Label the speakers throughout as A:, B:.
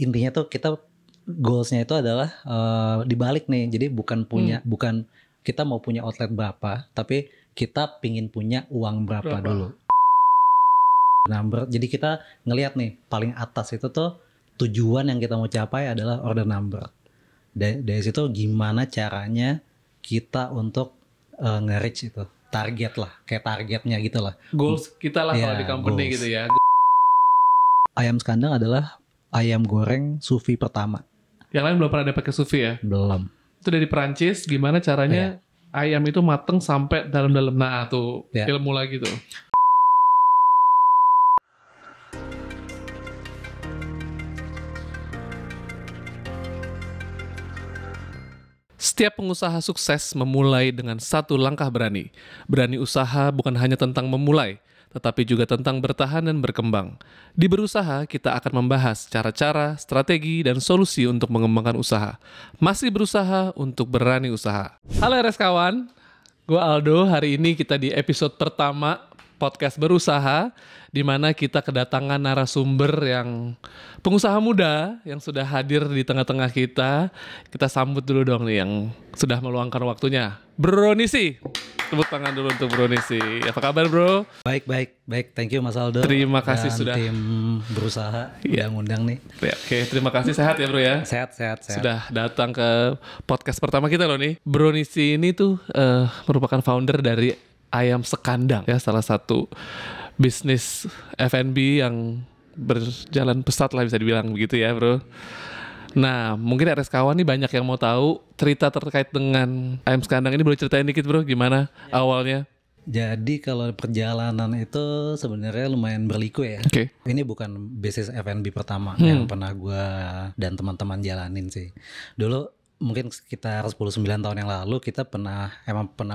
A: intinya tuh kita goalsnya itu adalah dibalik nih. Jadi bukan kita mau punya outlet berapa, tapi kita pingin punya uang berapa dulu. Number. Jadi kita ngelihat nih paling atas itu tuh tujuan yang kita mau capai adalah order number. Dari situ gimana caranya kita untuk nge-reach itu target lah, kayak targetnya gitu lah.
B: Goals kita lah kalau di company
A: goals.
B: gitu ya.
A: Ayam Skandang adalah ayam goreng sous vide pertama.
B: Yang lain belum pernah ada pakai sous vide ya?
A: Belum.
B: Itu dari Perancis, gimana caranya ayam itu mateng sampai dalam-dalam. Nah tuh ilmu lagi tuh. Setiap pengusaha sukses memulai dengan satu langkah berani. Berani usaha bukan hanya tentang memulai, tetapi juga tentang bertahan dan berkembang. Di Berusaha, kita akan membahas cara-cara, strategi, dan solusi untuk mengembangkan usaha. Masih berusaha untuk berani usaha. Halo RS kawan, gue Aldo. Hari ini kita di episode pertama podcast Berusaha, di mana kita kedatangan narasumber yang pengusaha muda yang sudah hadir di tengah-tengah kita. Kita sambut dulu dong nih yang sudah meluangkan waktunya. Bro Nisi. Tepuk tangan dulu untuk Bro Nisi. Apa kabar bro?
A: Baik. Thank you Mas Aldo.
B: Terima kasih
A: dan
B: sudah
A: tim Berusaha undang nih.
B: Ya, oke, terima kasih. Sehat ya bro ya?
A: Sehat.
B: Sudah datang ke podcast pertama kita loh nih. Bro Nisi ini tuh merupakan founder dari Ayam Skandang ya, salah satu bisnis F&B yang berjalan pesat lah bisa dibilang begitu ya bro. Nah mungkin RS kawan nih banyak yang mau tahu cerita terkait dengan Ayam Skandang ini, boleh ceritain dikit bro gimana awalnya?
A: Jadi kalau perjalanan itu sebenarnya lumayan berliku ya.
B: Oke.
A: Ini bukan bisnis F&B pertama yang pernah gue dan teman-teman jalanin sih. Dulu mungkin sekitar 10-9 tahun yang lalu kita pernah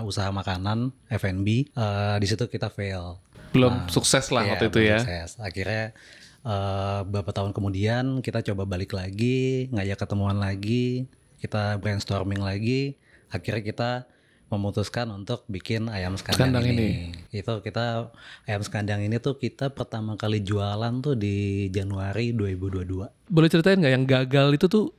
A: usaha makanan F&B. Di situ kita fail.
B: Belum sukses lah waktu itu ya.
A: Sukses. Akhirnya beberapa tahun kemudian kita coba balik lagi, ngajak ketemuan lagi, kita brainstorming lagi. Akhirnya kita memutuskan untuk bikin Ayam Skandang ini. Itu kita Ayam Skandang ini tuh kita pertama kali jualan tuh di Januari 2022.
B: Boleh ceritain nggak yang gagal itu tuh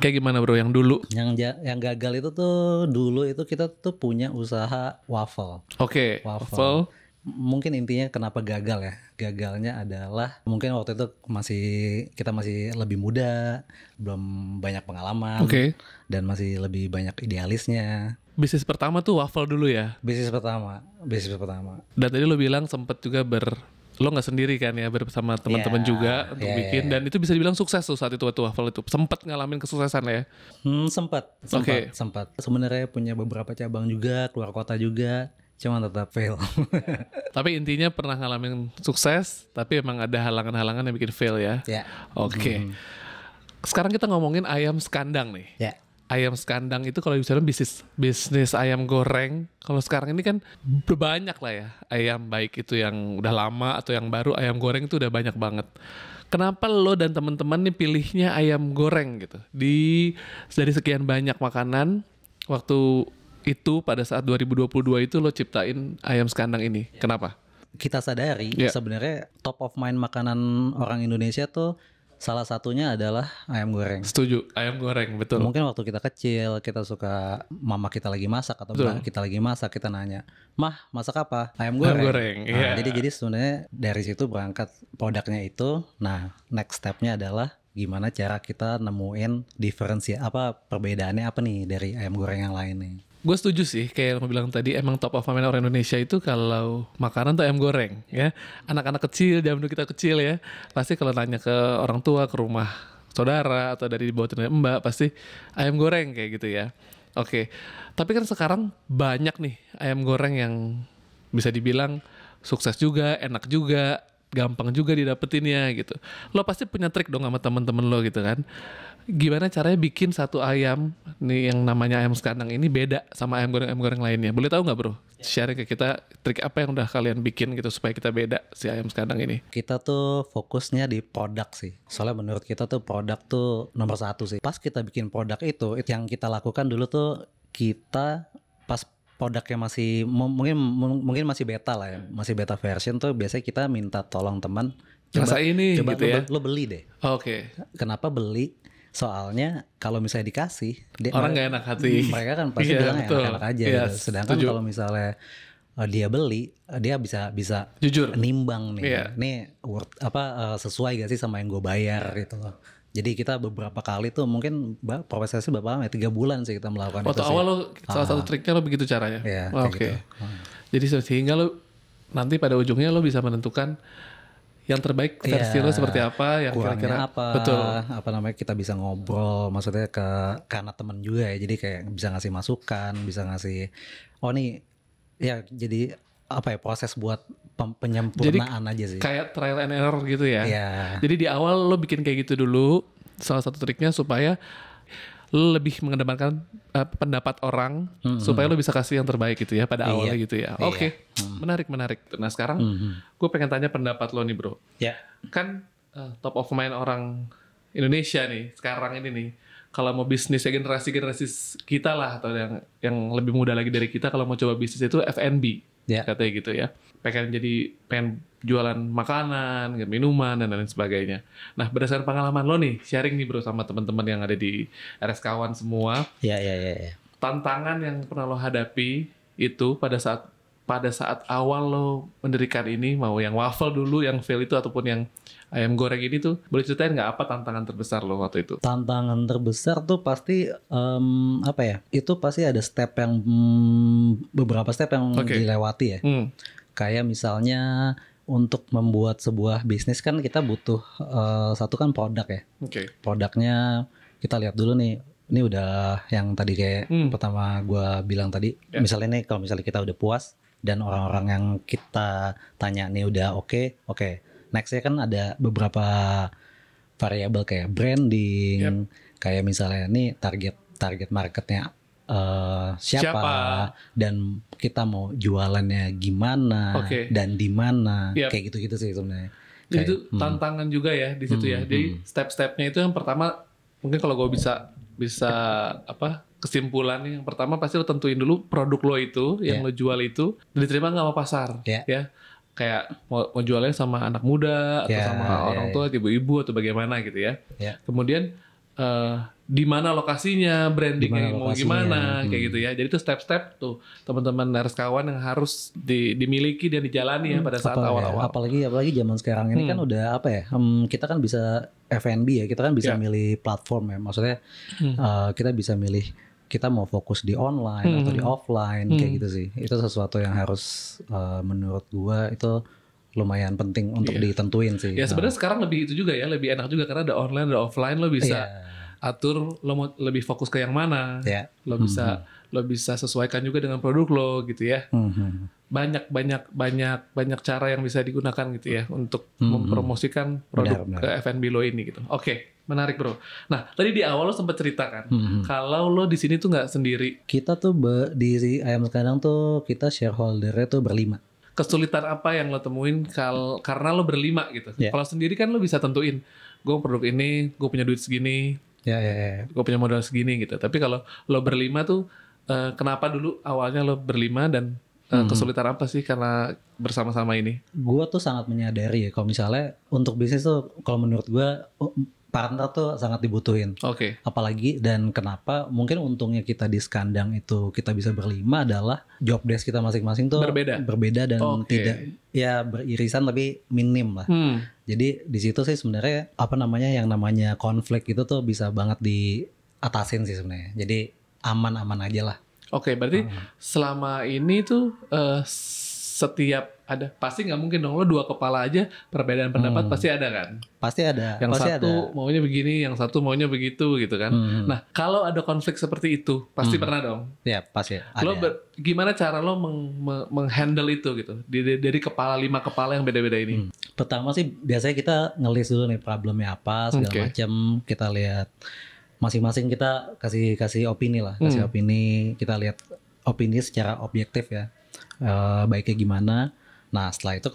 B: kayak gimana bro yang dulu?
A: Yang gagal itu tuh dulu itu kita tuh punya usaha waffle.
B: Oke. Waffle.
A: Mungkin intinya kenapa gagal ya? Gagalnya adalah mungkin waktu itu kita masih lebih muda, belum banyak pengalaman, dan masih lebih banyak idealisnya.
B: Bisnis pertama tuh waffle dulu ya?
A: Bisnis pertama.
B: Dan tadi lo bilang sempet juga lo nggak sendiri kan ya, bersama teman-teman juga untuk bikin, dan itu bisa dibilang sukses tuh saat itu waktu waffle itu sempat ngalamin kesuksesan ya?
A: Sempat. Sebenarnya punya beberapa cabang juga, keluar kota juga, cuma tetap fail.
B: Tapi intinya pernah ngalamin sukses, tapi emang ada halangan-halangan yang bikin fail ya? Oke. Sekarang kita ngomongin Ayam Skandang nih. Ayam Skandang itu kalau misalnya bisnis ayam goreng, kalau sekarang ini kan banyak lah ya ayam, baik itu yang udah lama atau yang baru, ayam goreng itu udah banyak banget. Kenapa lo dan teman-teman nih pilihnya ayam goreng gitu? Dari sekian banyak makanan, waktu itu pada saat 2022 itu lo ciptain Ayam Skandang ini. Kenapa?
A: Kita sadari sebenarnya top of mind makanan orang Indonesia tuh salah satunya adalah ayam goreng.
B: Setuju, ayam goreng, betul.
A: Mungkin waktu kita kecil, kita suka mama kita lagi masak atau kita lagi masak, kita nanya, "Mah, masak apa?" Ayam goreng.
B: Ayam goreng,
A: Jadi sebenarnya dari situ berangkat produknya itu. Nah, next stepnya adalah gimana cara kita nemuin perbedaannya apa nih dari ayam goreng yang lain nih.
B: Gue setuju sih, kayak yang bilang tadi, emang top of mind orang Indonesia itu kalau makanan tuh ayam goreng ya. Anak-anak kecil, zaman dulu kita kecil ya, pasti kalau nanya ke orang tua, ke rumah saudara atau dari bawah mbak, pasti ayam goreng kayak gitu ya. Oke, tapi kan sekarang banyak nih ayam goreng yang bisa dibilang sukses juga, enak juga, gampang juga didapetinnya gitu. Lo pasti punya trik dong sama temen-temen lo gitu kan. Gimana caranya bikin satu ayam nih yang namanya Ayam Skandang ini beda sama ayam goreng lainnya? Boleh tahu nggak bro? Share ke kita trik apa yang udah kalian bikin gitu supaya kita beda si Ayam Skandang ini.
A: Kita tuh fokusnya di produk sih. Soalnya menurut kita tuh produk tuh nomor satu sih. Pas kita bikin produk itu yang kita lakukan dulu tuh kita pas produknya masih mungkin masih beta lah ya, masih beta version tuh biasanya kita minta tolong teman,
B: rasa ini
A: coba
B: gitu ya.
A: lo beli deh.
B: Oke.
A: Kenapa beli? Soalnya kalau misalnya dikasih,
B: Orang nggak enak hati.
A: mereka kan pasti
B: Iya,
A: bilang
B: betul.
A: enak-enak aja
B: Iya,
A: gitu. Sedangkan
B: setuju.
A: kalau misalnya dia beli, dia bisa
B: Jujur.
A: nimbang nih.
B: Iya.
A: Ini sesuai gak sih sama yang gue bayar gitu loh. Jadi kita beberapa kali tuh mungkin prosesnya berapa lama ya? 3 bulan sih kita melakukan
B: Waktu
A: itu
B: awal
A: sih.
B: lo salah satu triknya lo begitu caranya.
A: Iya,
B: Oke.
A: kayak gitu.
B: Jadi sehingga lo nanti pada ujungnya lo bisa menentukan yang terbaik versi
A: Iya,
B: lo seperti apa, yang
A: kurangnya
B: kira-kira
A: apa,
B: betul.
A: apa namanya, kita bisa ngobrol, maksudnya karena temen juga ya, jadi kayak bisa ngasih masukan, bisa ngasih, oh nih, ya jadi apa ya, proses buat penyempurnaan aja sih.
B: Kayak trial and error gitu ya.
A: Iya.
B: Jadi di awal lo bikin kayak gitu dulu. Salah satu triknya supaya lo lebih mengedepankan pendapat orang supaya lo bisa kasih yang terbaik gitu ya pada awalnya gitu ya. Oke. Menarik. Nah sekarang gue pengen tanya pendapat lo nih bro.
A: Ya.
B: Kan top of mind orang Indonesia nih sekarang ini nih. Kalau mau bisnis ya generasi kita lah atau yang lebih muda lagi dari kita, kalau mau coba bisnis itu F&B katanya gitu ya. Pengen jualan makanan, minuman dan lain sebagainya. Nah berdasarkan pengalaman lo nih, sharing nih bro sama teman-teman yang ada di RS Kawan semua.
A: Ya.
B: Tantangan yang pernah lo hadapi itu pada saat awal lo mendirikan ini, mau yang waffle dulu, yang fail itu ataupun yang ayam goreng ini tuh, boleh ceritain nggak apa tantangan terbesar lo waktu itu?
A: Tantangan terbesar tuh pasti apa ya? Itu pasti ada step yang beberapa step yang dilewati ya. Kayak misalnya untuk membuat sebuah bisnis kan kita butuh satu kan produk ya. Produknya kita lihat dulu nih. Ini udah yang tadi kayak pertama gue bilang tadi. Misalnya nih kalau misalnya kita udah puas dan orang-orang yang kita tanya nih udah oke. Nextnya kan ada beberapa variabel kayak branding, kayak misalnya nih target marketnya siapa dan kita mau jualannya gimana dan di mana, kayak gitu-gitu sih sebenarnya.
B: Jadi itu tantangan juga ya di situ ya. Jadi step-stepnya itu yang pertama mungkin kalau gue bisa kesimpulan nih, yang pertama pasti lo tentuin dulu produk lo itu yang lo jual itu diterima nggak sama pasar ya. Kayak mau jualnya sama anak muda atau sama orang tua, ibu-ibu atau bagaimana gitu ya. Kemudian di mana lokasinya, brandingnya mau gimana, kayak gitu ya. Jadi itu step-step tuh teman-teman RS Kawan yang harus dimiliki dan dijalani ya pada saat awal-awal.
A: Apalagi zaman sekarang ini kan udah apa ya? Kita kan bisa F&B ya, kita kan bisa milih platform ya. Maksudnya kita bisa milih kita mau fokus di online atau di offline, kayak gitu sih. Itu sesuatu yang harus menurut gua itu lumayan penting untuk ditentuin sih.
B: Ya sebenarnya sekarang lebih itu juga ya, lebih enak juga karena ada online, ada offline, lo bisa atur lo mau lebih fokus ke yang mana. Lo bisa sesuaikan juga dengan produk lo gitu ya. Banyak cara yang bisa digunakan gitu ya untuk mempromosikan produk ke F&B lo ini gitu. Oke. Menarik bro. Nah tadi di awal lo sempat ceritakan kalau lo di sini tuh nggak sendiri.
A: Kita tuh di Ayam Sekadang tuh kita shareholdernya tuh berlima.
B: Kesulitan apa yang lo temuin karena lo berlima gitu? Kalau sendiri kan lo bisa tentuin, gue produk ini, gue punya duit segini, gue punya modal segini gitu. Tapi kalau lo berlima tuh, kenapa dulu awalnya lo berlima dan kesulitan apa sih karena bersama-sama ini?
A: Gue tuh sangat menyadari ya kalau misalnya untuk bisnis tuh, kalau menurut gue partner tuh sangat dibutuhin. Apalagi dan kenapa mungkin untungnya kita di Skandang itu kita bisa berlima adalah job desk kita masing-masing tuh berbeda dan tidak ya beririsan tapi minim lah. Jadi di situ sih sebenarnya yang namanya konflik itu tuh bisa banget diatasin sih sebenarnya. Jadi aman-aman aja lah.
B: Berarti selama ini tuh setiap ada, pasti nggak mungkin dong lo dua kepala aja perbedaan pendapat pasti ada kan?
A: Pasti ada.
B: Yang
A: pasti
B: satu
A: ada.
B: maunya begini, yang satu maunya begitu gitu kan? Nah kalau ada konflik seperti itu pasti pernah dong?
A: Ya pasti.
B: Lo gimana cara lo menghandle itu gitu dari lima kepala yang beda-beda ini?
A: Pertama sih biasanya kita ngelis dulu nih problemnya apa segala macam, kita lihat masing-masing kita kasih opini lah, opini, kita lihat opini secara objektif ya, baiknya gimana. Nah setelah itu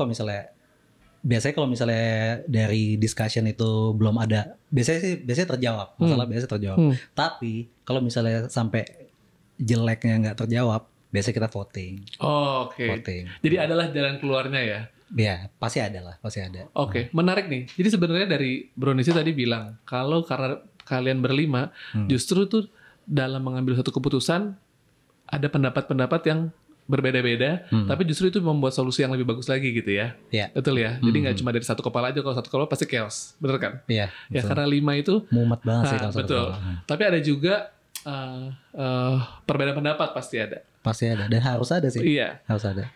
A: biasanya kalau misalnya dari discussion itu belum ada, biasanya terjawab masalah, biasanya terjawab. Tapi kalau misalnya sampai jeleknya nggak terjawab, biasanya kita voting.
B: Jadi adalah jalan keluarnya ya.
A: Ya, pasti ada lah, pasti ada.
B: Oke, menarik nih. Jadi sebenarnya dari Bro Nisi tadi bilang kalau karena kalian berlima, justru tuh dalam mengambil satu keputusan ada pendapat-pendapat yang berbeda-beda, tapi justru itu membuat solusi yang lebih bagus lagi gitu ya.
A: Iya.
B: Betul ya. Jadi nggak cuma dari satu kepala aja. Kalau satu kepala pasti chaos, bener kan?
A: Iya.
B: Ya karena 5 itu
A: mumet banget sih kalau satu
B: betul.
A: kepala.
B: Tapi ada juga perbedaan pendapat pasti ada.
A: Pasti ada dan harus ada sih.
B: Iya.
A: Harus ada.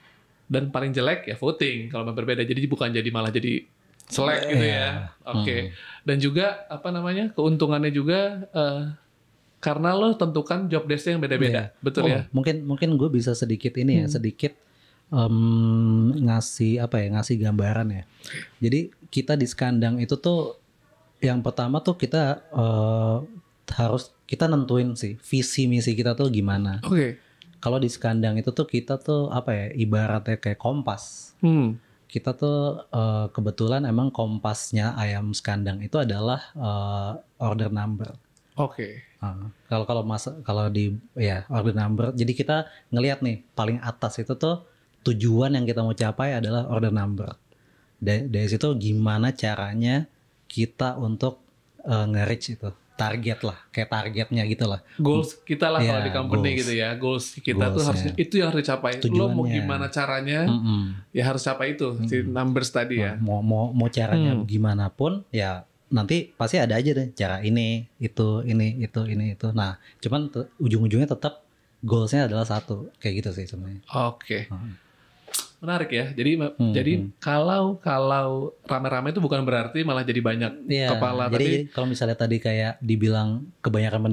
B: Dan paling jelek ya voting kalau berbeda. Jadi bukan jadi malah jadi selek gitu ya. Oke. Dan juga apa namanya keuntungannya juga karena lo tentukan job desk yang beda-beda, betul ya?
A: Mungkin gue bisa sedikit ini ya, sedikit ngasih gambaran ya. Jadi kita di Skandang itu tuh yang pertama tuh kita harus kita nentuin sih visi misi kita tuh gimana.
B: Oke.
A: Kalau di Skandang itu tuh kita tuh ibaratnya kayak kompas. Kita tuh kebetulan emang kompasnya ayam Skandang itu adalah order number.
B: Oke.
A: Kalau di order number, jadi kita ngelihat nih paling atas itu tuh tujuan yang kita mau capai adalah order number. Dari situ gimana caranya kita untuk nge-reach itu target lah, kayak targetnya gitu lah.
B: Goals kita lah kalau di company
A: goals.
B: Gitu ya. Goals kita tuh harus itu yang harus dicapai. Lo mau gimana caranya? Ya harus capai itu si numbers tadi ya.
A: Mau caranya gimana pun ya. Nanti pasti ada aja deh cara ini, itu. Nah, cuman ujung-ujungnya tetap goalsnya adalah satu, kayak gitu sih sebenarnya.
B: Oke. Menarik ya. Jadi kalau rame-rame itu bukan berarti malah jadi banyak kepala.
A: Jadi kalau misalnya tadi kayak dibilang kebanyakan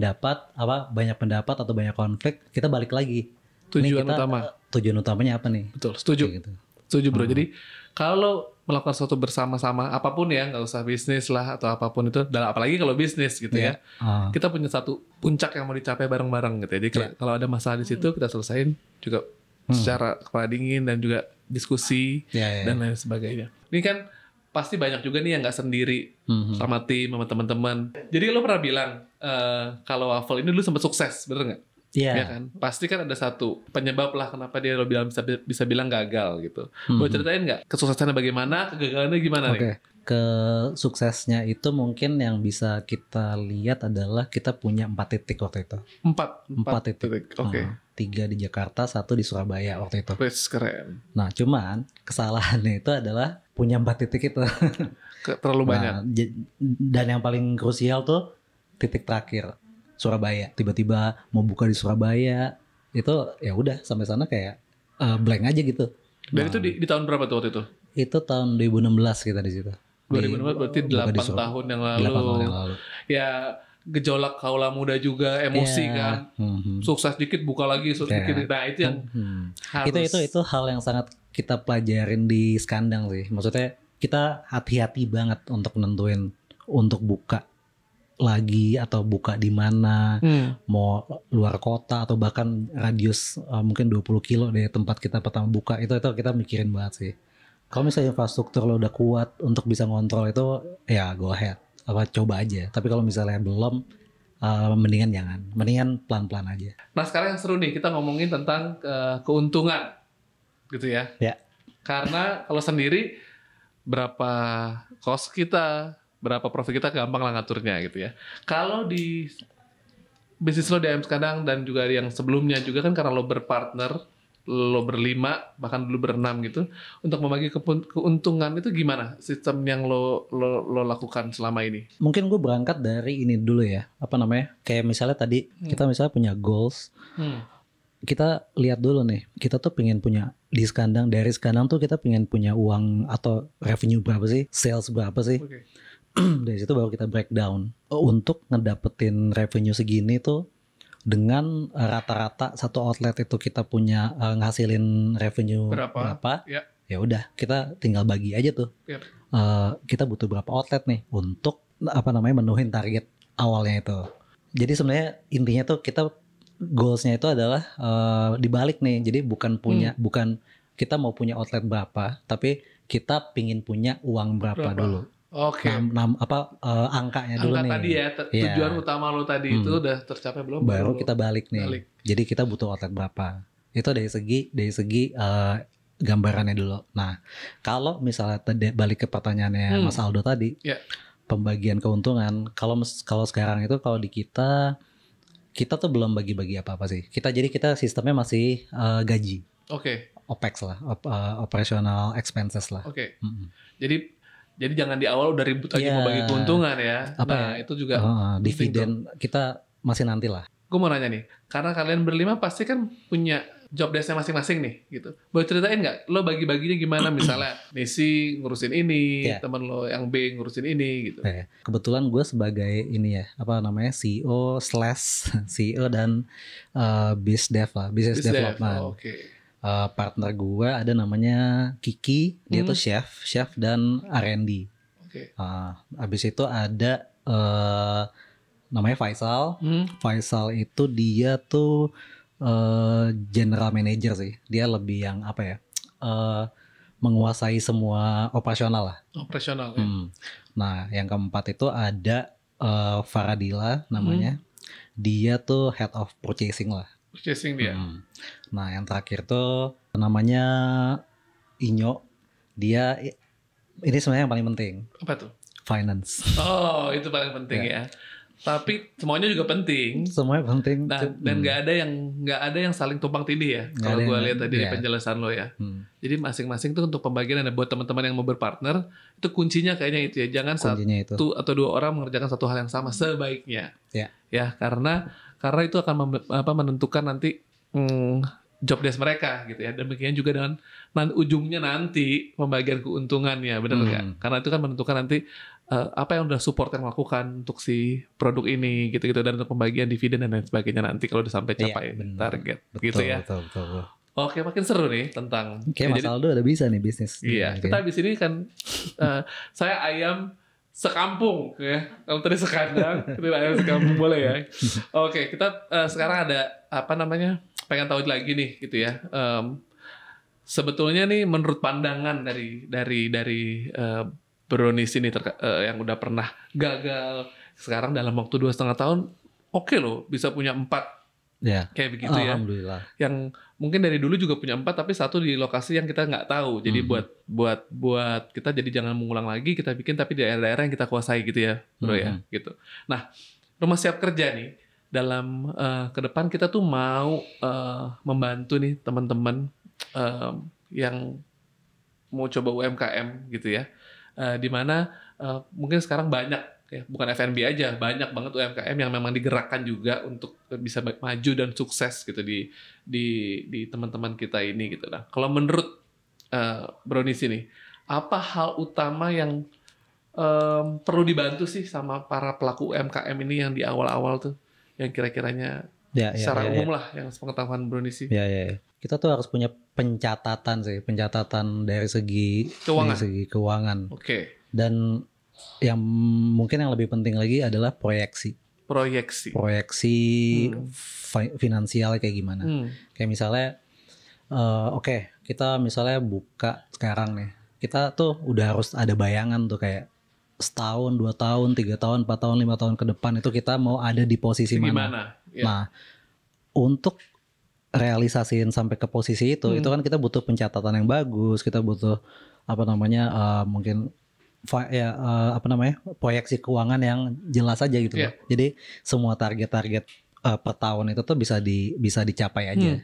A: banyak pendapat atau banyak konflik, kita balik lagi. Tujuan utamanya apa nih?
B: Betul, setuju.
A: Gitu.
B: Setuju bro. Jadi kalau melakukan sesuatu bersama-sama apapun ya, nggak usah bisnis lah atau apapun itu, apalagi kalau bisnis gitu ya, kita punya satu puncak yang mau dicapai bareng-bareng gitu ya. Jadi kalau ada masalah di situ kita selesain juga secara kepala dingin dan juga diskusi dan lain sebagainya. Ini kan pasti banyak juga nih yang nggak sendiri sama tim, sama teman-teman. Jadi lo pernah bilang kalau Waffle ini dulu sempat sukses, bener nggak? Ya kan, pasti kan ada satu penyebab lah kenapa dia lo bisa bilang gagal gitu. Boleh ceritain nggak kesuksesannya bagaimana, kegagalannya gimana nih?
A: Kesuksesnya itu mungkin yang bisa kita lihat adalah kita punya 4 titik waktu itu. 4 titik.
B: Oke.
A: 3 di Jakarta, 1 di Surabaya waktu itu.
B: Keren.
A: Nah, cuman kesalahannya itu adalah punya 4 titik itu.
B: Terlalu banyak.
A: Dan yang paling krusial tuh titik terakhir. Surabaya, tiba-tiba mau buka di Surabaya, itu ya udah sampai sana kayak blank aja gitu.
B: Dan itu di tahun berapa tuh waktu itu?
A: Itu tahun 2016 kita di situ.
B: 2016 berarti 8 tahun yang lalu.
A: 8 tahun yang lalu.
B: Ya gejolak kaula muda juga, emosi kan. Sukses dikit buka lagi, sukses dikit. Nah itu yang harus.
A: Itu hal yang sangat kita pelajarin di Skandang sih. Maksudnya kita hati-hati banget untuk nentuin untuk buka lagi atau buka di mana, mau luar kota atau bahkan radius mungkin 20 kilo dari tempat kita pertama buka, itu kita mikirin banget sih. Kalau misalnya infrastruktur lo udah kuat untuk bisa ngontrol itu, ya go ahead, coba aja. Tapi kalau misalnya belum, mendingan pelan-pelan aja.
B: Nah sekarang yang seru nih, kita ngomongin tentang keuntungan gitu ya. Karena kalau sendiri berapa cost kita, berapa profit kita gampang lah ngaturnya gitu ya. Kalau di bisnis lo di ayam Skandang dan juga yang sebelumnya juga kan karena lo berpartner, lo berlima, bahkan dulu berenam gitu, untuk membagi keuntungan itu gimana sistem yang lo lakukan selama ini? Mungkin
A: gue berangkat dari ini dulu ya, kayak misalnya tadi kita misalnya punya goals, kita lihat dulu nih, kita tuh pengen punya di Skandang, dari Skandang tuh kita pengen punya uang atau revenue berapa sih, sales berapa sih. Dari situ baru kita breakdown untuk ngedapetin revenue segini tuh dengan rata-rata satu outlet itu kita punya ngasilin revenue berapa. Ya udah kita tinggal bagi aja tuh. Kita butuh berapa outlet nih untuk menuhin target awalnya itu. Jadi sebenarnya intinya tuh kita goalsnya itu adalah dibalik nih. Jadi bukan kita mau punya outlet berapa, tapi kita pingin punya uang berapa dulu.
B: Oke.
A: Angkanya dulu nih.
B: Angka tadi ya, tujuan utama lo tadi itu udah tercapai belum?
A: Baru kita balik nih. Jadi kita butuh outlet berapa? Itu dari segi gambarannya dulu. Nah, kalau misalnya tadi balik ke pertanyaannya Mas Aldo tadi, pembagian keuntungan, kalau sekarang itu kalau di kita tuh belum bagi-bagi apa-apa sih. Kita sistemnya masih gaji. OPEX lah, operational expenses lah.
B: Jadi jangan di awal udah ribut lagi mau bagi keuntungan ya. Itu juga
A: dividen kita masih nanti lah.
B: Gue mau nanya nih, karena kalian berlima pasti kan punya job desk-nya masing-masing nih, gitu. Boleh ceritain nggak, lo bagi-baginya gimana? Misalnya, Nisi ngurusin ini, teman lo yang B ngurusin ini, gitu.
A: Kebetulan gue sebagai ini ya, CEO dan biz dev lah, business development. Partner gue ada namanya Kiki, dia tuh chef dan R&D. Abis itu ada namanya Faisal. Faisal itu dia tuh general manager sih. Dia lebih yang menguasai semua operasional lah. Nah, yang keempat itu ada Faradila namanya. Dia tuh head of purchasing lah.
B: Dia.
A: Nah, yang terakhir tuh namanya Inyo. Dia ini sebenarnya yang paling penting.
B: Apa tuh?
A: Finance.
B: Oh, itu paling penting ya. Tapi semuanya juga penting.
A: Semuanya penting.
B: Dan nggak ada yang saling tumpang tindih ya. Kalau gue lihat tadi di penjelasan lo ya. Jadi masing-masing tuh untuk pembagian ada buat teman-teman yang mau berpartner itu kuncinya kayaknya itu ya. Jangan satu atau dua orang mengerjakan satu hal yang sama sebaiknya. Ya karena itu akan menentukan nanti job desk mereka gitu ya. Dan demikian juga dengan ujungnya nanti pembagian keuntungannya, benar nggak? Karena itu kan menentukan nanti apa yang udah support yang melakukan untuk si produk ini gitu-gitu, dan untuk pembagian dividen dan lain sebagainya nanti kalau udah sampai capai target.
A: Betul,
B: gitu ya.
A: Betul.
B: Oke, makin seru nih tentang.
A: Mas Aldo udah bisa nih bisnis.
B: Iya, kita habis ini kan saya ayam sekampung ya. Kalau tadi sekandang, kita ayam sekampung boleh ya. Oke, kita sekarang ada pengen tahu lagi nih gitu ya. Sebetulnya nih menurut pandangan dari Bro Nisi ini yang udah pernah gagal, sekarang dalam waktu 2,5 tahun oke loh bisa punya 4 kayak begitu ya.
A: Alhamdulillah.
B: Yang mungkin dari dulu juga punya 4 tapi satu di lokasi yang kita nggak tahu. Jadi buat kita jadi jangan mengulang lagi, kita bikin tapi di daerah-daerah yang kita kuasai gitu ya, Bro ya gitu. Nah, Rumah Siap Kerja nih dalam ke depan kita tuh mau membantu nih teman-teman yang mau coba UMKM gitu ya. Di mana mungkin sekarang banyak ya, bukan F&B aja, banyak banget UMKM yang memang digerakkan juga untuk bisa maju dan sukses gitu di teman-teman kita ini gitu. Nah, kalau menurut Bro Nisi nih, apa hal utama yang perlu dibantu sih sama para pelaku UMKM ini yang di awal-awal tuh, yang kira-kiranya secara umum lah, yang sepengetahuan Bro Nisi?
A: Kita tuh harus punya pencatatan dari segi keuangan. Dan yang mungkin yang lebih penting lagi adalah proyeksi finansial kayak gimana. Kayak misalnya kita misalnya buka sekarang nih, kita tuh udah harus ada bayangan tuh kayak setahun, 2 tahun, 3 tahun, 4 tahun, 5 tahun ke depan itu kita mau ada di posisi mana. Nah, untuk realisasiin sampai ke posisi itu kan kita butuh pencatatan yang bagus, kita butuh mungkin proyeksi keuangan yang jelas aja gitu. Jadi semua target-target per tahun itu tuh bisa dicapai aja.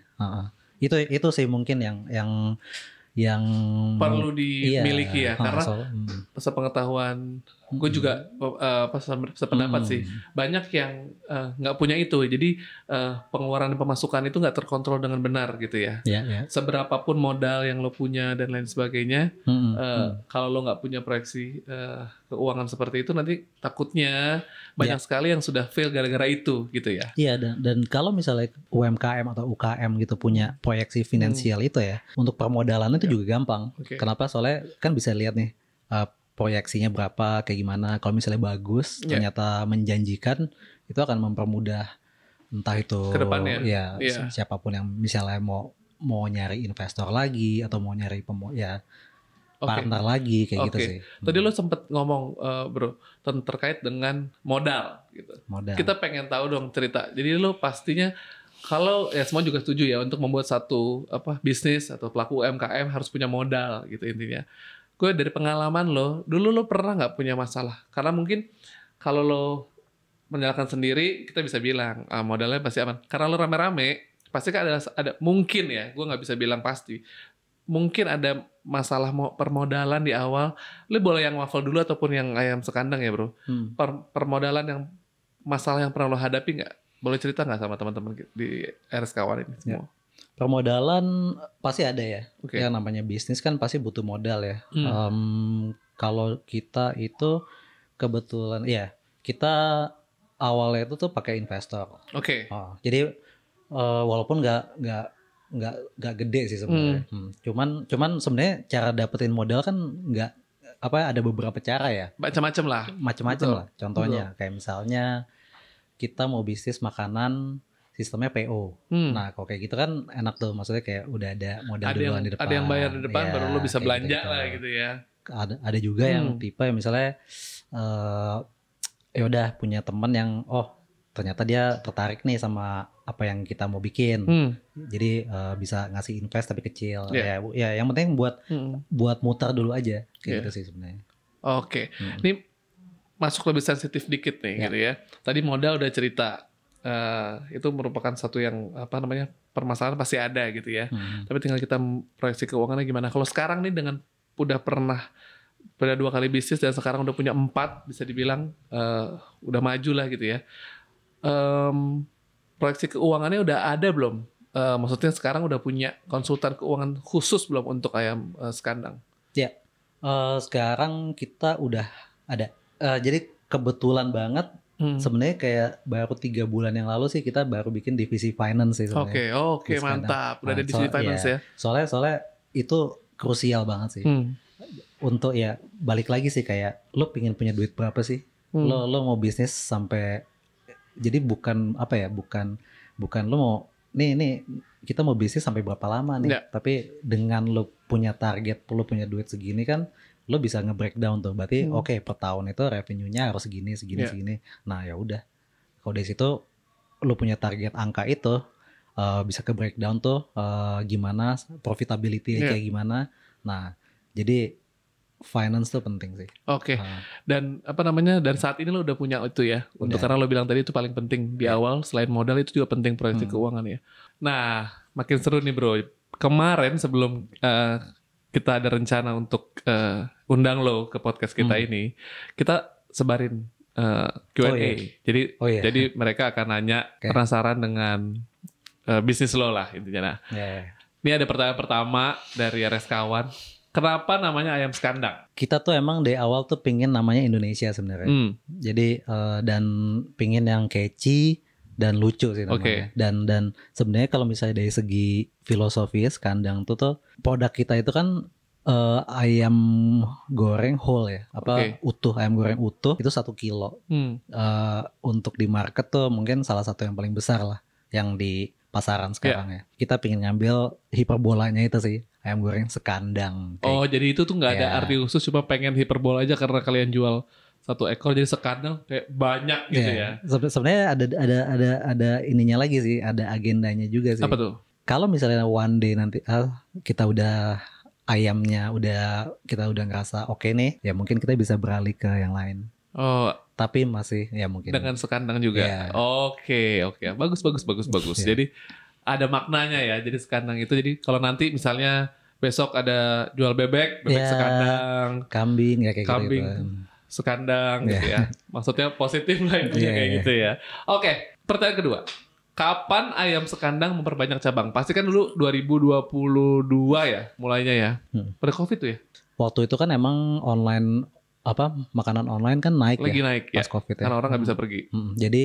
A: Itu sih mungkin yang
B: perlu dimiliki ya, karena sepengetahuan gue juga sependapat sih, banyak yang nggak punya itu, jadi pengeluaran dan pemasukan itu nggak terkontrol dengan benar gitu ya. Seberapapun modal yang lo punya dan lain sebagainya, kalau lo nggak punya proyeksi keuangan seperti itu, nanti takutnya banyak sekali yang sudah fail gara-gara itu gitu ya.
A: Iya, dan kalau misalnya UMKM atau UKM gitu punya proyeksi finansial itu ya, untuk permodalannya itu juga gampang. Kenapa? Soalnya kan bisa lihat nih proyeksinya berapa, kayak gimana. Kalau misalnya bagus, ternyata menjanjikan, itu akan mempermudah entah itu
B: kedepannya.
A: Siapapun yang misalnya mau nyari investor lagi atau mau nyari partner lagi kayak gitu sih.
B: Tadi lo sempet ngomong bro terkait dengan modal gitu. Kita pengen tahu dong cerita. Jadi lo pastinya Kalau ya semua juga setuju ya untuk membuat satu bisnis atau pelaku UMKM harus punya modal gitu intinya. Gue dari pengalaman lo, dulu lo pernah nggak punya masalah? Karena mungkin kalau lo menjalankan sendiri, kita bisa bilang modalnya pasti aman. Karena lo rame-rame, pasti kan ada mungkin ya, gue nggak bisa bilang pasti. Mungkin ada masalah permodalan di awal. Lo boleh yang waffle dulu ataupun yang ayam sekandang ya bro. Permodalan yang masalah yang pernah lo hadapi nggak? Boleh cerita nggak sama teman-teman di RS Kawan ini semua?
A: Ya. Permodalan pasti ada ya.
B: Okay.
A: Ya namanya bisnis kan pasti butuh modal ya. Kalau kita itu kebetulan ya kita awalnya itu tuh pakai investor.
B: Oke.
A: Jadi walaupun nggak gede sih sebenarnya. Cuman sebenarnya cara dapetin modal kan nggak ada beberapa cara ya.
B: Macam-macam lah.
A: Macam-macam lah. Contohnya kayak misalnya kita mau bisnis makanan sistemnya PO. Nah, kalau kayak gitu kan enak tuh, maksudnya kayak udah ada modal duluan di depan.
B: Ada yang bayar di depan baru lo bisa belanja gitu. Lah gitu ya.
A: Ada juga yang tipe yang misalnya ya udah punya teman yang ternyata dia tertarik nih sama apa yang kita mau bikin. Jadi bisa ngasih invest tapi kecil. Ya yang penting buat muter dulu aja kayak gitu sih sebenarnya.
B: Oke. Ini masuk lebih sensitif dikit nih gitu ya. Tadi modal udah cerita. Itu merupakan satu yang permasalahan pasti ada gitu ya. Tapi tinggal kita proyeksi keuangannya gimana. Kalau sekarang nih dengan udah pernah 2 kali bisnis dan sekarang udah punya 4, bisa dibilang udah maju lah gitu ya. Proyeksi keuangannya udah ada belum? Maksudnya sekarang udah punya konsultan keuangan khusus belum untuk ayam sekandang?
A: Ya, sekarang kita udah ada. Jadi kebetulan banget sebenarnya kayak baru 3 bulan yang lalu sih kita baru bikin divisi finance sih sebenarnya.
B: Oke, mantap. Udah ada divisi finance ya.
A: Soalnya itu krusial banget sih. Untuk ya balik lagi sih kayak lo pengen punya duit berapa sih? Lo mau bisnis sampai jadi bukan bukan lo mau nih kita mau bisnis sampai berapa lama nih? Tapi dengan lo punya target, lo punya duit segini kan lo bisa nge-breakdown tuh. Berarti per tahun itu revenue-nya harus segini. Nah, ya udah. Kalau dari situ lo punya target angka itu bisa ke breakdown tuh gimana profitability kayak gimana. Nah, jadi finance tuh penting sih.
B: Oke. Dan dan saat ini lo udah punya itu ya. Untuk karena lo bilang tadi itu paling penting di awal, selain modal itu juga penting proyeksi keuangan ya. Nah, makin seru nih bro. Kemarin sebelum kita ada rencana untuk undang lo ke podcast kita ini, kita sebarin Q&A. Jadi mereka akan nanya penasaran dengan bisnis lo lah intinya. Nah, ini ada pertanyaan pertama dari RS Kawan. Kenapa namanya ayam sekandang?
A: Kita tuh emang dari awal tuh pingin namanya Indonesia sebenarnya. Jadi dan pingin yang catchy dan lucu sih namanya. Dan sebenarnya kalau misalnya dari segi filosofis kandang tuh produk kita itu kan ayam goreng whole ya, utuh, ayam goreng utuh itu 1 kilo. Untuk di market tuh mungkin salah satu yang paling besar lah yang di pasaran sekarang ya. Kita pengen ngambil hiperbolanya itu sih, ayam goreng sekandang.
B: Jadi itu tuh nggak ada arti khusus, cuma pengen hiperbola aja karena kalian jual 1 ekor jadi sekandang kayak banyak gitu ya.
A: Sebenarnya ada ininya lagi sih, ada agendanya juga sih.
B: Apa tuh?
A: Kalau misalnya one day nanti kita udah ayamnya kita udah ngerasa oke nih, ya mungkin kita bisa beralih ke yang lain. Tapi masih ya mungkin
B: dengan sekandang juga. Oke. Bagus. Jadi ada maknanya ya. Jadi sekandang itu, jadi kalau nanti misalnya besok ada jual bebek sekandang,
A: kambing ya kayak
B: kambing gitu. Sekandang gitu ya. Maksudnya positif lah intinya kayak gitu ya. Oke, pertanyaan kedua. Kapan ayam sekandang memperbanyak cabang? Pasti kan dulu 2022 ya mulainya ya. Pada Covid tuh ya.
A: Waktu itu kan emang online makanan online kan naik
B: lagi
A: ya.
B: Naik
A: pas
B: ya.
A: Covid ya.
B: Karena orang nggak bisa pergi.
A: Jadi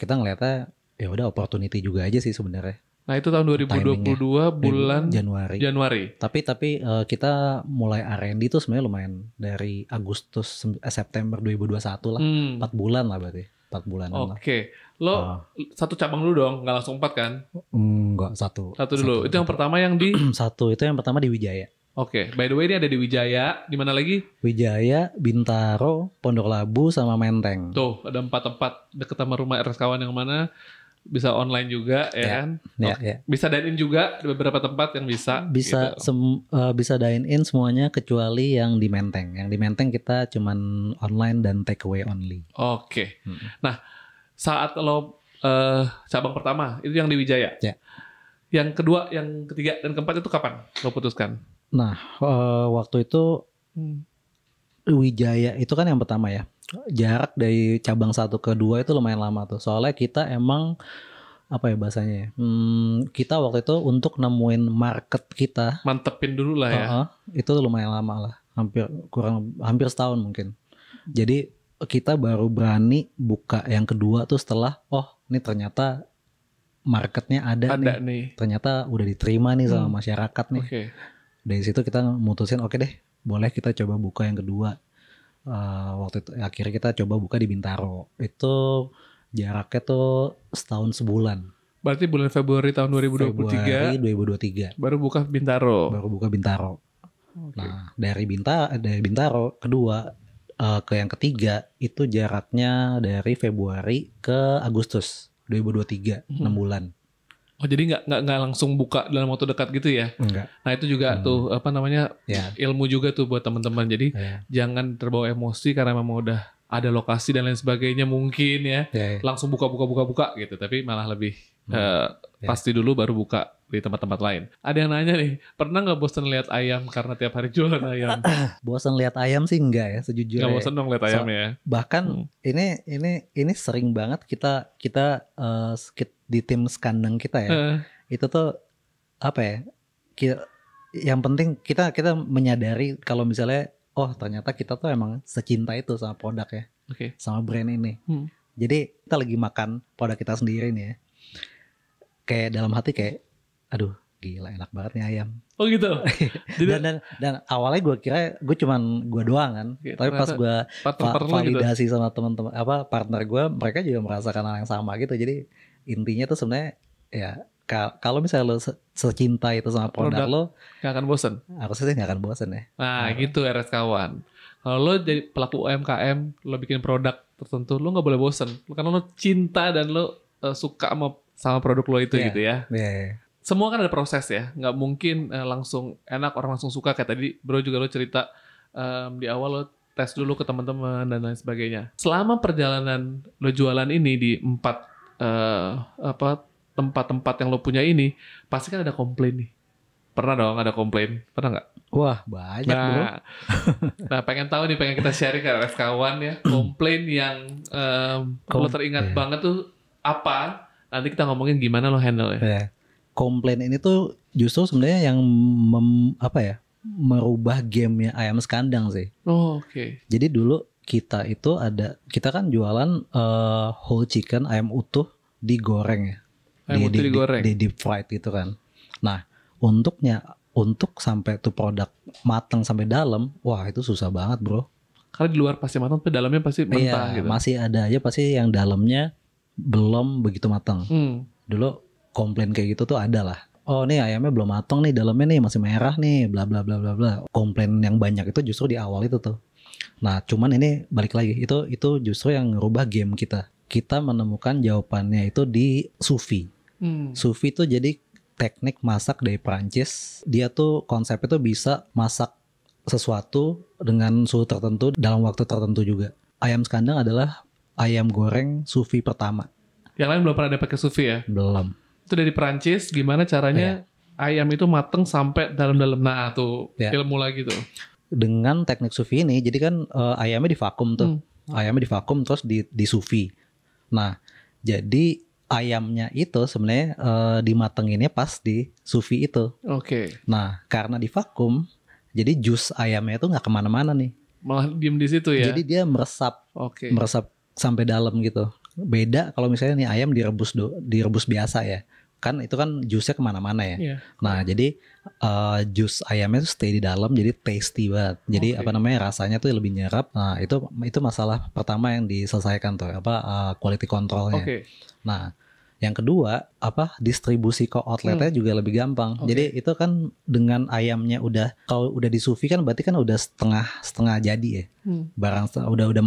A: kita ngeliatnya ya udah opportunity juga aja sih sebenarnya.
B: Nah itu tahun 2022 bulan Januari.
A: Tapi kita mulai R&D tuh sebenarnya lumayan dari Agustus September 2021 lah. 4 bulan lah berarti. 4 bulanan lah.
B: Oke. Lo 1 cabang dulu dong, nggak langsung 4 kan?
A: Enggak, 1.
B: 1 dulu. Itu yang pertama yang di
A: 1 itu yang pertama di Wijaya.
B: Oke. By the way ini ada di Wijaya, di mana lagi?
A: Wijaya, Bintaro, Pondok Labu sama Menteng.
B: Tuh, ada 4 tempat dekat sama rumah RS Kawan yang mana? bisa online juga ya kan.
A: Ya.
B: Bisa dine in juga di beberapa tempat yang bisa.
A: Bisa
B: gitu.
A: bisa dine in semuanya kecuali yang di Menteng. Yang di Menteng kita cuman online dan take away only.
B: Oke. Nah, saat lo cabang pertama itu yang di Wijaya.
A: Ya.
B: Yang kedua, yang ketiga dan keempat itu kapan lo putuskan?
A: Nah, waktu itu Wijaya itu kan yang pertama ya. Jarak dari cabang 1 ke 2 itu lumayan lama tuh. Soalnya kita emang apa ya bahasanya ya? Kita waktu itu untuk nemuin market kita,
B: mantepin dulu lah ya.
A: Itu lumayan lama lah. Hampir setahun mungkin. Jadi kita baru berani buka yang kedua tuh setelah ini ternyata marketnya ada nih. Ternyata udah diterima nih sama masyarakat nih.
B: Okay.
A: Dari situ kita mutusin oke deh, boleh kita coba buka yang kedua. Waktu itu akhirnya kita coba buka di Bintaro. Itu jaraknya tuh setahun sebulan.
B: Berarti bulan Februari tahun 2023.
A: Februari 2023.
B: Baru buka Bintaro.
A: Okay. Nah, dari Bintaro kedua ke yang ketiga itu jaraknya dari Februari ke Agustus 2023, 6 bulan.
B: Oh, jadi nggak langsung buka dalam waktu dekat gitu ya?
A: Enggak.
B: Nah, itu juga tuh ilmu juga tuh buat teman-teman. Jadi jangan terbawa emosi karena memang udah ada lokasi dan lain sebagainya mungkin ya. Langsung buka gitu, tapi malah lebih pasti dulu baru buka di tempat-tempat lain. Ada yang nanya nih, pernah nggak bosan lihat ayam karena tiap hari jualan ayam?
A: Bosan lihat ayam sih enggak ya, sejujurnya.
B: Nggak bosan dong lihat ayam ya.
A: Bahkan ini sering banget kita di tim skandang kita ya. Itu tuh apa ya? Yang penting kita menyadari kalau misalnya ternyata kita tuh emang secinta itu sama produk ya. Sama brand ini. Jadi kita lagi makan produk kita sendiri nih ya. Kayak dalam hati kayak aduh gila enak banget nih ayam.
B: Oh gitu.
A: dan awalnya gue kira gue cuman gue doang kan. Tapi pas gue validasi sama teman-teman partner gue, mereka juga merasakan hal yang sama gitu. Jadi intinya tuh sebenarnya ya kalau misalnya lo secinta itu sama produk lo
B: gak akan bosen.
A: Harusnya sih gak akan bosen ya.
B: Nah gitu RS kawan. Kalau lo jadi pelaku UMKM, lo bikin produk tertentu, lo gak boleh bosen. Karena lo cinta dan lo suka sama produk lo itu gitu ya. Semua kan ada proses ya. Gak mungkin langsung enak, orang langsung suka. Kayak tadi bro juga lo cerita di awal lo tes dulu ke teman-teman dan lain sebagainya. Selama perjalanan lo jualan ini di 4 tempat-tempat yang lo punya ini, pasti kan ada komplain nih. Pernah dong ada komplain? Pernah nggak?
A: Wah banyak bro.
B: Nah pengen tahu nih, pengen kita sharing ke RS kawan ya. Komplain yang lo teringat banget tuh apa? Nanti kita ngomongin gimana lo handle ya.
A: Komplain ini tuh justru sebenarnya yang merubah gamenya ayam skandang sih.
B: Oke.
A: Jadi dulu kita kan jualan whole chicken ayam utuh digoreng ya.
B: Ayam utuh digoreng.
A: Di deep fried gitu kan. Nah untuk sampai tuh produk matang sampai dalam, wah itu susah banget bro.
B: Karena di luar pasti matang, tapi dalamnya pasti mentah gitu.
A: Masih ada aja pasti yang dalamnya belum begitu matang. Dulu komplain kayak gitu tuh ada lah. Oh nih ayamnya belum matang nih, dalamnya nih masih merah nih, bla bla bla bla bla. Komplain yang banyak itu justru di awal itu tuh. Nah cuman ini balik lagi, itu justru yang ngerubah game kita. Kita menemukan jawabannya itu di sous vide. Sous vide tuh jadi teknik masak dari Prancis. Dia tuh konsepnya tuh bisa masak sesuatu dengan suhu tertentu dalam waktu tertentu juga. Ayam skandang adalah ayam goreng sous vide pertama.
B: Yang lain belum pernah ada pakai sous vide ya?
A: Belum.
B: Itu dari Prancis, gimana caranya ayam itu mateng sampai dalam-dalam. Nah tuh ilmu lagi tuh.
A: Dengan teknik sous vide ini, jadi kan ayamnya divakum tuh. Ayamnya divakum terus di sous vide. Nah jadi ayamnya itu sebenarnya dimatenginnya pas di sous vide itu.
B: Oke.
A: Nah karena divakum, jadi jus ayamnya itu nggak kemana-mana nih.
B: Malah diem di situ ya.
A: Jadi dia meresap, meresap sampai dalam gitu. Beda kalau misalnya nih ayam direbus biasa ya, kan itu kan jusnya kemana-mana ya. Nah jadi jus ayamnya tuh stay di dalam, jadi tasty banget. Jadi rasanya tuh lebih nyerap. Nah itu masalah pertama yang diselesaikan tuh quality controlnya. Nah Yang kedua, distribusi ke outletnya juga lebih gampang. Jadi itu kan dengan ayamnya kalau udah disufi kan berarti kan udah setengah jadi ya. Barang udah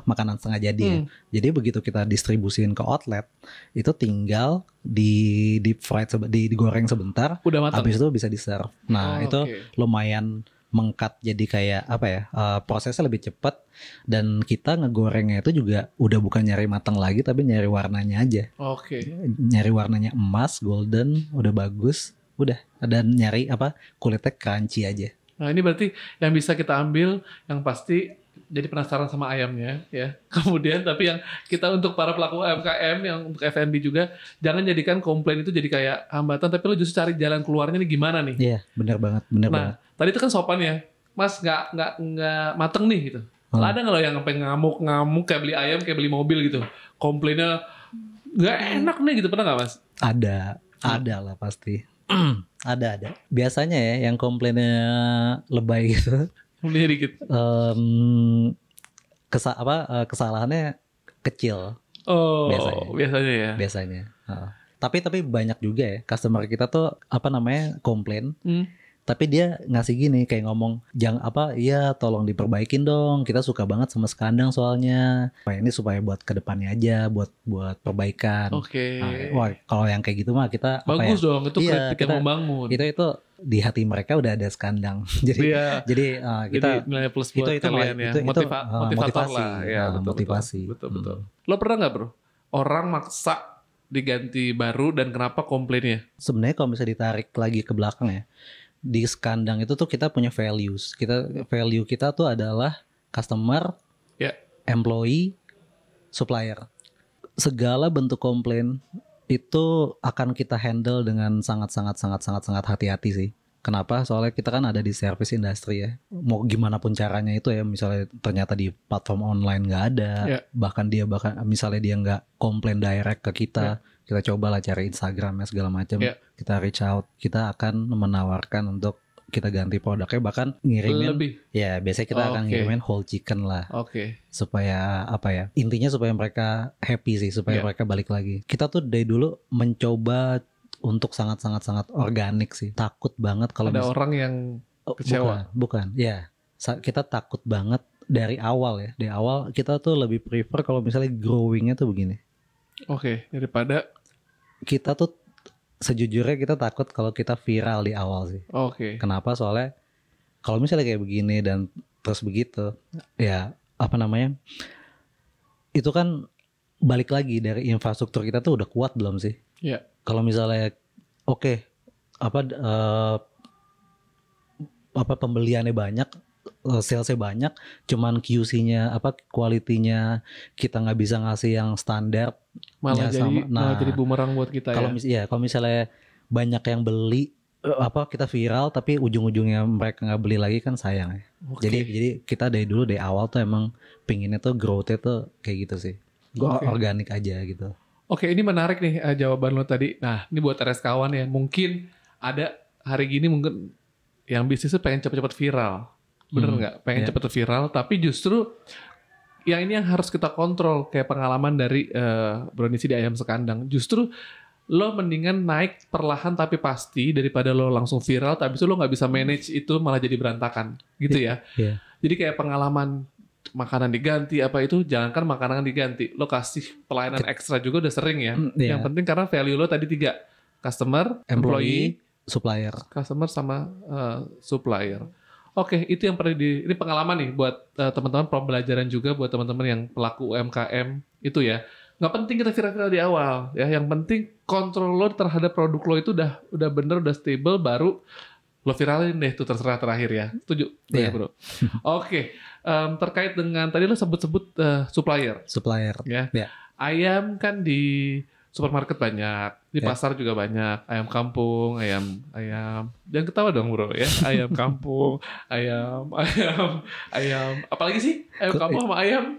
A: makanan setengah jadi ya. Jadi begitu kita distribusiin ke outlet, itu tinggal digoreng sebentar,
B: udah matang.
A: Habis itu bisa di-serve. Nah, itu lumayan mengkat jadi kayak prosesnya lebih cepat, dan kita ngegorengnya itu juga udah bukan nyari matang lagi tapi nyari warnanya aja. Nyari warnanya emas, golden, udah bagus, udah, dan nyari kulitnya crunchy aja.
B: Nah, ini berarti yang bisa kita ambil, yang pasti jadi penasaran sama ayamnya ya. Kemudian tapi yang kita untuk para pelaku UMKM yang untuk F&B juga, jangan jadikan komplain itu jadi kayak hambatan, tapi lo justru cari jalan keluarnya nih gimana nih.
A: Iya, benar banget.
B: Nah, tadi itu kan sopan ya, Mas nggak mateng nih gitu. Ada nggak lo yang sampai ngamuk kayak beli ayam, kayak beli mobil gitu, komplainnya nggak enak nih gitu, pernah nggak Mas?
A: Ada lah pasti. ada. Biasanya ya yang komplainnya lebay gitu.
B: Belinya dikit.
A: Kesalahannya kecil.
B: Biasanya ya.
A: Biasanya. Tapi banyak juga ya customer kita tuh komplain. Tapi dia ngasih gini, kayak ngomong, iya tolong diperbaikin dong, kita suka banget sama sekandang soalnya. Ini supaya buat kedepannya aja, buat perbaikan. Wah, kalau yang kayak gitu mah kita
B: bagus dong, itu kritik yang membangun.
A: Itu di hati mereka udah ada sekandang. Jadi kita
B: nilai plus buat kalian ya. Motivator lah ya,
A: motivasi.
B: Betul. Lo pernah nggak bro, orang maksa diganti baru dan kenapa komplainnya?
A: Sebenarnya kalau bisa ditarik lagi ke belakang ya, di sekandang itu tuh kita punya values. Value kita tuh adalah customer, employee, supplier. Segala bentuk komplain itu akan kita handle dengan sangat hati-hati sih. Kenapa? Soalnya kita kan ada di service industry ya. Mau gimana pun caranya itu ya, misalnya ternyata di platform online nggak ada, bahkan misalnya dia nggak komplain direct ke kita, kita cobalah cari Instagramnya segala macam, kita reach out, kita akan menawarkan untuk kita ganti produknya, bahkan ngirimin lebih. Ya biasanya kita akan ngirimin whole chicken lah, supaya intinya supaya mereka happy sih, supaya mereka balik lagi. Kita tuh dari dulu mencoba untuk sangat organik sih. Takut banget kalau
B: ada orang yang kecewa.
A: Bukan. Ya, kita takut banget dari awal ya. Dari awal kita tuh lebih prefer kalau misalnya growingnya tuh begini.
B: Daripada
A: kita tuh sejujurnya kita takut kalau kita viral di awal sih. Kenapa? Soalnya kalau misalnya kayak begini dan terus begitu, ya itu kan balik lagi dari infrastruktur kita tuh udah kuat belum sih? Kalau misalnya pembeliannya banyak, salesnya banyak, cuman QC-nya quality-nya kita nggak bisa ngasih yang standar,
B: malah jadi bumerang buat kita.
A: Kalau misalnya banyak yang beli, kita viral tapi ujung-ujungnya mereka nggak beli lagi kan sayang ya. Jadi kita dari awal tuh emang pinginnya tuh growth-nya tuh kayak gitu sih, organik aja gitu.
B: Ini menarik nih jawaban lo tadi. Nah, ini buat RS-kawan ya. Mungkin ada hari gini mungkin yang bisnisnya pengen cepet-cepet viral. Bener nggak? Pengen cepet viral, tapi justru yang ini yang harus kita kontrol. Kayak pengalaman dari Bro Nisi di Ayam Sekandang. Justru lo mendingan naik perlahan tapi pasti daripada lo langsung viral, tapi itu lo nggak bisa manage itu malah jadi berantakan. Gitu ya. Jadi kayak pengalaman makanan diganti jangankan makanan diganti, lo kasih pelayanan ekstra juga udah sering ya. Yang penting karena value lo tadi 3, customer, employee,
A: supplier.
B: Customer sama supplier. Itu yang perlu ini pengalaman nih buat teman-teman, pembelajaran juga buat teman-teman yang pelaku UMKM itu ya. Nggak penting kita viral-viral di awal ya, yang penting kontrol lo terhadap produk lo itu udah bener, udah stable, baru lo viralin deh tuh, terserah terakhir ya. Setuju? Bro. Terkait dengan tadi lo sebut-sebut supplier ya. Ayam kan di supermarket banyak, di pasar juga banyak, ayam kampung, ayam jangan ketawa dong bro ya, ayam kampung, ayam apalagi sih, ayam kampung sama ayam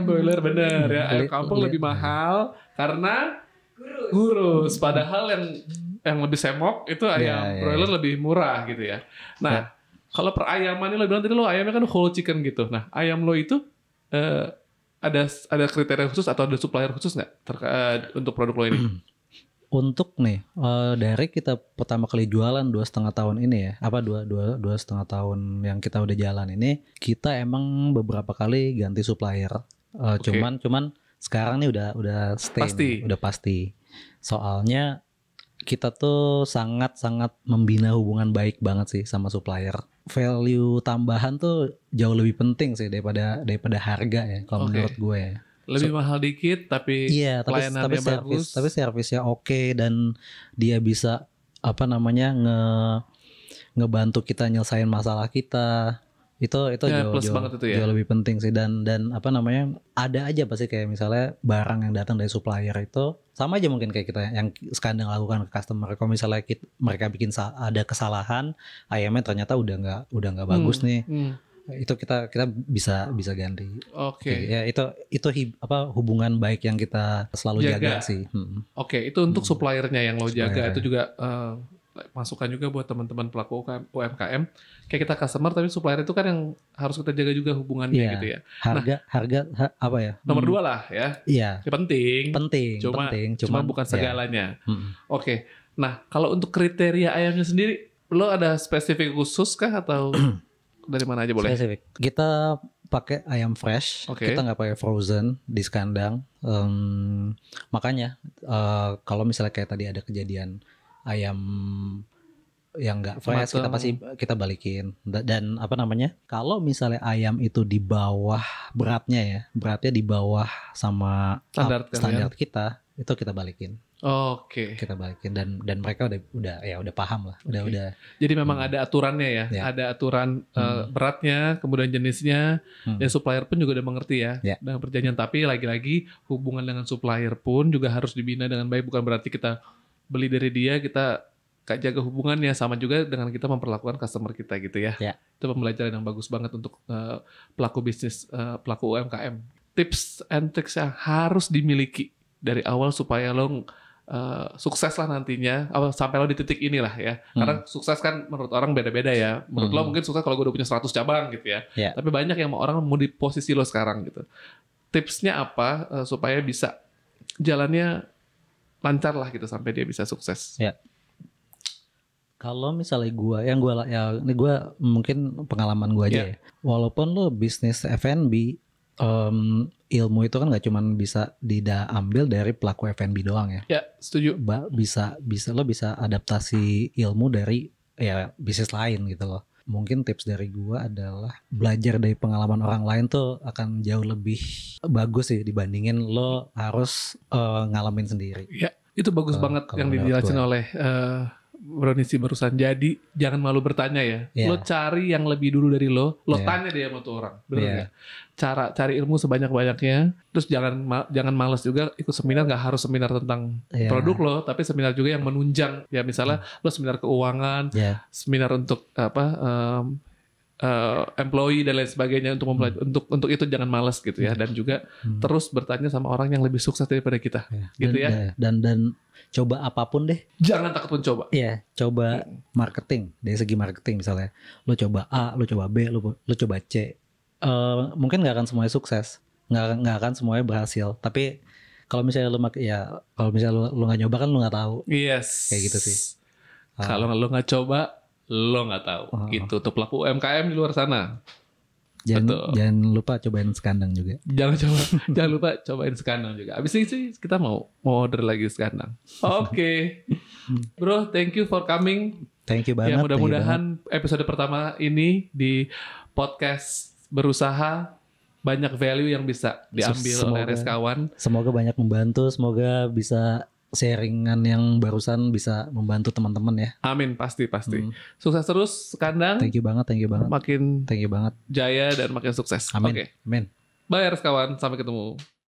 B: broiler, bener ya. Ayam kampung lebih mahal karena gurus, padahal yang lebih semok itu ayam broiler lebih murah gitu ya. Nah, kalau per ayaman ini lo bilang tadi lo ayamnya kan whole chicken gitu. Nah, ayam lo itu ada kriteria khusus atau ada supplier khusus nggak untuk produk lo ini?
A: Untuk nih dari kita pertama kali jualan 2,5 tahun ini ya, dua setengah tahun yang kita udah jalan ini, kita emang beberapa kali ganti supplier. Cuman sekarang nih udah stay
B: Pasti.
A: nih, udah pasti. Soalnya kita tuh sangat membina hubungan baik banget sih sama supplier. Value tambahan tuh jauh lebih penting sih daripada harga ya, kalau menurut gue ya.
B: Lebih mahal dikit tapi
A: Iya,
B: pelayanannya bagus.
A: Tapi servisnya oke dan dia bisa ngebantu kita nyelesain masalah kita. Itu
B: Ya, plus banget itu ya.
A: jauh lebih penting sih, dan ada aja pasti kayak misalnya barang yang datang dari supplier itu sama aja mungkin kayak kita yang sekarang lakukan ke customer. Kalau misalnya mereka bikin ada kesalahan, ayamnya ternyata udah nggak bagus nih. Itu kita bisa ganti.
B: Oke.
A: Ya itu hubungan baik yang kita selalu jaga sih.
B: Oke, itu untuk suppliernya yang lo jaga. Itu juga masukan juga buat teman-teman pelaku UMKM. Kayak kita customer tapi supplier itu kan yang harus kita jaga juga hubungannya gitu ya.
A: Harga apa ya?
B: Nomor 2 lah ya.
A: Iya.
B: Penting. Cuma bukan segalanya. Oke. Nah, kalau untuk kriteria ayamnya sendiri, lo ada spesifik khusus kah atau dari mana aja boleh?
A: Spesifik. Kita pakai ayam fresh, kita nggak pakai frozen di sekandang. Makanya kalau misalnya kayak tadi ada kejadian ayam yang nggak fresh, kita balikin. Dan kalau misalnya ayam itu di bawah beratnya di bawah sama standar kita, itu kita balikin.
B: Oke.
A: Kita balikin dan mereka udah paham lah. Udah.
B: Jadi memang ada aturannya ya. Ada aturan beratnya, kemudian jenisnya, dan supplier pun juga udah mengerti ya dengan perjanjian. Tapi lagi-lagi hubungan dengan supplier pun juga harus dibina dengan baik. Bukan berarti kita beli dari dia, kita jaga hubungannya, sama juga dengan kita memperlakukan customer kita gitu ya. Itu pembelajaran yang bagus banget untuk pelaku bisnis, pelaku UMKM. Tips and tricks yang harus dimiliki dari awal supaya lo sukses lah nantinya, sampai lo di titik inilah ya. Karena sukses kan menurut orang beda-beda ya. Menurut lo mungkin sukses kalau gue udah punya 100 cabang gitu ya. Tapi banyak yang orang mau di posisi lo sekarang gitu. Tipsnya apa supaya bisa jalannya lancar lah gitu sampai dia bisa sukses?
A: Kalau misalnya ini gue mungkin pengalaman gue aja ya. Walaupun lo bisnis F&B, ilmu itu kan nggak cuma bisa diambil dari pelaku F&B doang ya.
B: Ya, setuju.
A: Lo bisa adaptasi ilmu dari bisnis lain gitu loh. Mungkin tips dari gue adalah belajar dari pengalaman orang lain tuh akan jauh lebih bagus sih dibandingin lo harus ngalamin sendiri.
B: Ya, itu bagus banget yang dijelasin oleh Bro Nisi barusan. Jadi jangan malu bertanya ya. Lo cari yang lebih dulu dari lo tanya dia sama tuh orang. Bener nggak? Cari ilmu sebanyak-banyaknya. Terus jangan malas juga ikut seminar. Nggak harus seminar tentang produk lo, tapi seminar juga yang menunjang. Ya misalnya lo seminar keuangan, seminar untuk employee dan lain sebagainya untuk itu jangan malas gitu ya. Dan juga terus bertanya sama orang yang lebih sukses daripada kita, gitu ya.
A: Dan coba apapun deh.
B: Jangan takut mencoba.
A: Iya, coba marketing. Dari segi marketing misalnya, lo coba A, lo coba B, lo coba C. Mungkin nggak akan semuanya sukses, nggak akan semuanya berhasil. Tapi kalau misalnya kalau misalnya lo nggak nyoba kan lo nggak tahu.
B: Yes.
A: Kayak gitu sih.
B: Kalau lo nggak coba, lo nggak tahu. Gitu untuk pelaku UMKM di luar sana.
A: Jangan lupa cobain sekandang juga.
B: Jangan lupa cobain sekandang juga. Abis ini sih kita mau order lagi sekandang. Oke. Bro, thank you for coming.
A: Thank you banget.
B: Ya mudah-mudahan episode pertama ini di podcast Berusaha banyak value yang bisa diambil oleh Reskawan.
A: Semoga banyak membantu, semoga bisa sharingan yang barusan bisa membantu teman-teman ya.
B: Amin, pasti. Sukses terus sekandang.
A: Thank you banget.
B: Makin
A: thank you banget.
B: Jaya dan makin sukses.
A: Amin.
B: Oke.
A: Amin.
B: Bye Reskawan, sampai ketemu.